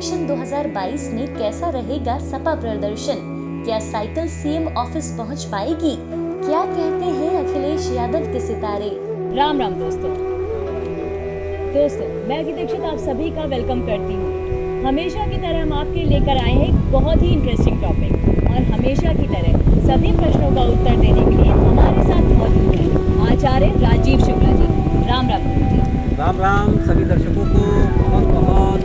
Election 2022 में कैसा रहेगा सपा प्रदर्शन? क्या साइकिल सीएम ऑफिस पहुंच पाएगी? क्या कहते हैं अखिलेश यादव के सितारे? राम राम दोस्तों, मैं गीता दीक्षित आप सभी का वेलकम करती हूँ। हमेशा की तरह हम आपके लेकर आए हैं एक बहुत ही इंटरेस्टिंग टॉपिक और हमेशा की तरह सभी प्रश्नों का उत्तर देने के लिए हमारे साथ मौजूद हैं आचार्य राजीव शुक्ला जी। राम राम गुरु जी। राम राम सभी दर्शकों को बहुत बहुत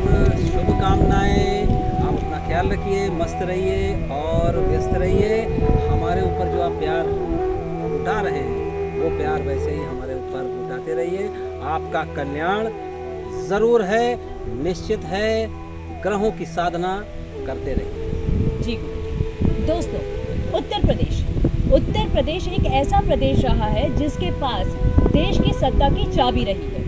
शुभकामनाएं। आप अपना ख्याल रखिए, मस्त रहिए और व्यस्त रहिए। हमारे ऊपर जो आप प्यार उठा रहे हैं वो प्यार वैसे ही हमारे ऊपर उठाते रहिए। आपका कल्याण ज़रूर है, निश्चित है। ग्रहों की साधना करते रहिए जी गुरु। दोस्तों, उत्तर प्रदेश एक ऐसा प्रदेश रहा है जिसके पास देश की सत्ता की चाबी रही है।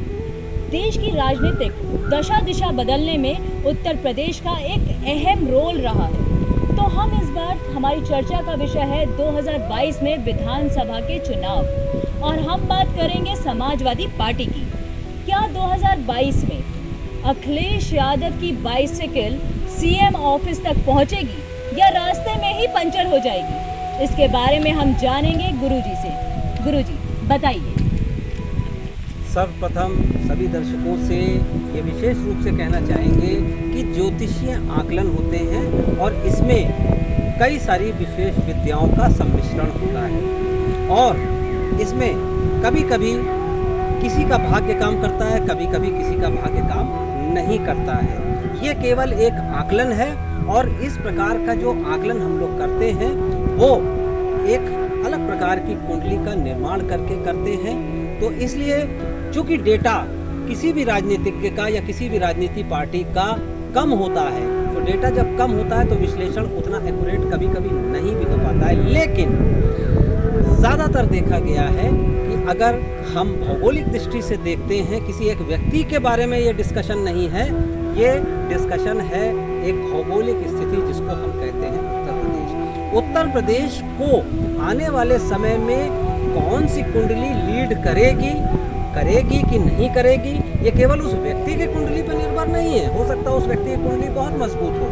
देश की राजनीतिक दशा दिशा बदलने में उत्तर प्रदेश का एक अहम रोल रहा है। तो हम इस बार हमारी चर्चा का विषय है 2022 में विधानसभा के चुनाव और हम बात करेंगे समाजवादी पार्टी की। क्या 2022 में अखिलेश यादव की बाइसिकल सीएम ऑफिस तक पहुंचेगी या रास्ते में ही पंचर हो जाएगी? इसके बारे में हम जानेंगे गुरुजी से। गुरुजी बताइए। सर्वप्रथम सभी दर्शकों से ये विशेष रूप से कहना चाहेंगे कि ज्योतिषीय आकलन होते हैं और इसमें कई सारी विशेष विद्याओं का सम्मिश्रण होता है और इसमें कभी कभी किसी का भाग्य काम करता है, कभी कभी किसी का भाग्य काम नहीं करता है। ये केवल एक आकलन है और इस प्रकार का जो आकलन हम लोग करते हैं वो एक अलग प्रकार की कुंडली का निर्माण करके करते हैं। तो इसलिए चूंकि डेटा किसी भी राजनीतिज्ञ का या किसी भी राजनीति पार्टी का कम होता है, तो डेटा जब कम होता है तो विश्लेषण उतना एक्यूरेट कभी कभी नहीं भी हो पाता है। लेकिन ज़्यादातर देखा गया है कि अगर हम भौगोलिक दृष्टि से देखते हैं, किसी एक व्यक्ति के बारे में ये डिस्कशन नहीं है, ये डिस्कशन है एक भौगोलिक स्थिति जिसको हम कहते हैं उत्तर प्रदेश। उत्तर प्रदेश को आने वाले समय में कौन सी कुंडली लीड करेगी कि नहीं करेगी, ये केवल उस व्यक्ति की कुंडली पर निर्भर नहीं है। हो सकता है उस व्यक्ति की कुंडली बहुत मजबूत हो,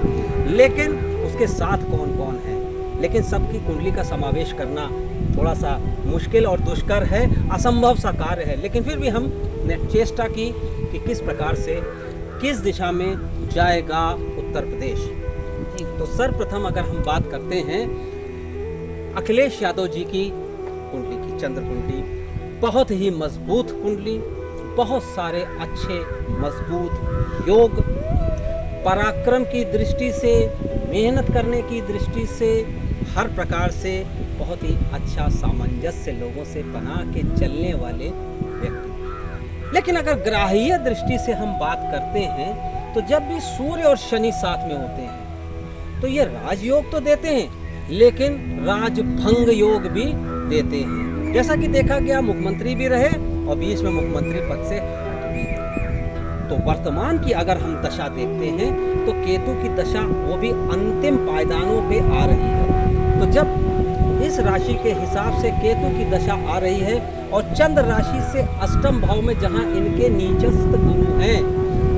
लेकिन उसके साथ कौन कौन है। लेकिन सबकी कुंडली का समावेश करना थोड़ा सा मुश्किल और दुष्कर है, असंभव सा कार्य है। लेकिन फिर भी हमने चेष्टा की कि किस प्रकार से किस दिशा में जाएगा उत्तर प्रदेश। तो सर्वप्रथम अगर हम बात करते हैं अखिलेश यादव जी की कुंडली की, चंद्र कुंडली, बहुत ही मजबूत कुंडली, बहुत सारे अच्छे मजबूत योग, पराक्रम की दृष्टि से, मेहनत करने की दृष्टि से, हर प्रकार से बहुत ही अच्छा सामंजस्य लोगों से बना के चलने वाले व्यक्ति। लेकिन अगर ग्राह्य दृष्टि से हम बात करते हैं तो जब भी सूर्य और शनि साथ में होते हैं तो ये राजयोग तो देते हैं, लेकिन राजभंग योग भी देते हैं। जैसा कि देखा गया, मुख्यमंत्री भी रहे और बीच में मुख्यमंत्री पद से हट भी गए। तो वर्तमान की अगर हम दशा देखते हैं तो केतु की दशा वो भी अंतिम पायदानों पे आ रही है। तो जब इस राशि के हिसाब से केतु की दशा आ रही है और चंद्र राशि से अष्टम भाव में जहां इनके नीचस्थ गुरु हैं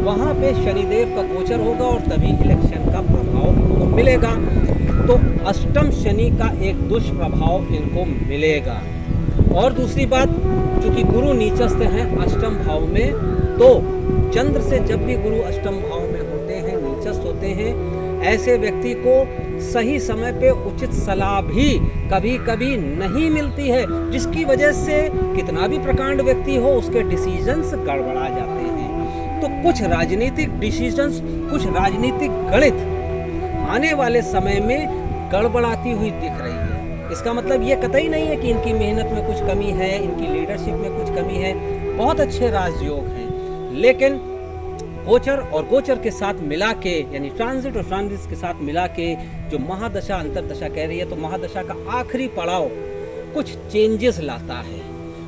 वहां पे शनिदेव का गोचर होगा और तभी इलेक्शन का प्रभाव इनको मिलेगा। तो अष्टम शनि का एक दुष्प्रभाव इनको मिलेगा। और दूसरी बात, चूंकि गुरु नीचस्थ हैं अष्टम भाव में, तो चंद्र से जब भी गुरु अष्टम भाव में होते हैं, नीचस्थ होते हैं, ऐसे व्यक्ति को सही समय पे उचित सलाह भी कभी कभी नहीं मिलती है, जिसकी वजह से कितना भी प्रकांड व्यक्ति हो उसके डिसीजंस गड़बड़ा जाते हैं। तो कुछ राजनीतिक डिसीजंस, कुछ राजनीतिक गणित आने वाले समय में गड़बड़ाती हुई दिख रही है। इसका मतलब ये कतई नहीं है कि इनकी मेहनत में कुछ कमी है, इनकी लीडरशिप में कुछ कमी है। बहुत अच्छे राजयोग हैं, लेकिन गोचर और गोचर के साथ मिला के, यानी ट्रांजिट और ट्रांजिट के साथ मिला के जो महादशा अंतरदशा कह रही है, तो महादशा का आखिरी पड़ाव कुछ चेंजेस लाता है।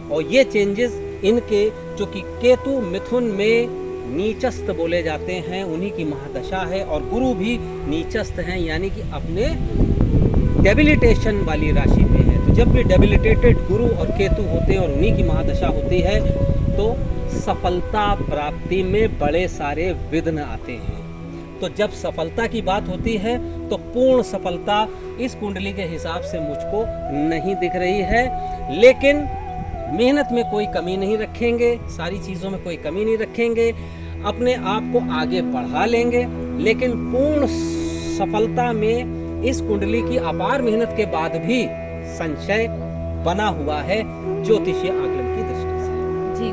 और ये चेंजेस इनके, जो कि केतु मिथुन में नीचस्थ बोले जाते हैं, उन्हीं की महादशा है और गुरु भी नीचस्थ हैं, यानी कि अपने डेबिलिटेशन वाली राशि में है। तो जब भी डेबिलिटेटेड गुरु और केतु होते हैं और उन्हीं की महादशा होती है तो सफलता प्राप्ति में बड़े सारे विघ्न आते हैं। तो जब सफलता की बात होती है तो पूर्ण सफलता इस कुंडली के हिसाब से मुझको नहीं दिख रही है, लेकिन मेहनत में कोई कमी नहीं रखेंगे, सारी चीज़ों में कोई कमी नहीं रखेंगे, अपने आप को आगे बढ़ा लेंगे, लेकिन पूर्ण सफलता में इस कुंडली की अपार मेहनत के बाद भी संशय बना हुआ है ज्योतिषीय आकलन की दृष्टि से। जी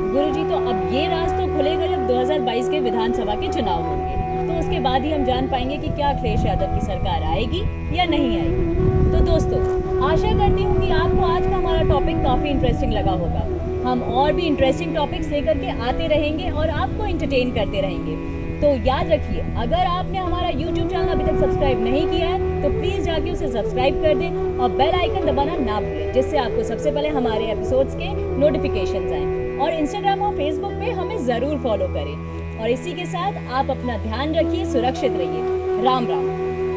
गुरुजी, तो अब ये राज तो खुलेगा जब 2022 के विधानसभा के चुनाव होंगे, तो उसके बाद ही हम जान पाएंगे कि क्या अखिलेश यादव की सरकार आएगी या नहीं आएगी। तो दोस्तों, आशा करती हूँ कि आपको आज का हमारा टॉपिक काफ़ी इंटरेस्टिंग लगा होगा। हम और भी इंटरेस्टिंग टॉपिक्स लेकर के आते रहेंगे और आपको एंटरटेन करते रहेंगे। तो याद रखिए, अगर आपने हमारा YouTube चैनल अभी तक सब्सक्राइब नहीं किया है तो प्लीज़ जाके उसे सब्सक्राइब कर दें और बेल आइकन दबाना ना भूलें, जिससे आपको सबसे पहले हमारे एपिसोड्स के नोटिफिकेशंस आएँ। और इंस्टाग्राम और फेसबुक पे हमें ज़रूर फॉलो करें। और इसी के साथ आप अपना ध्यान रखिए, सुरक्षित रहिए। राम राम।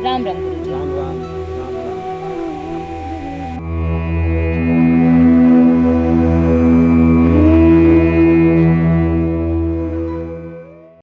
राम राम गुरु।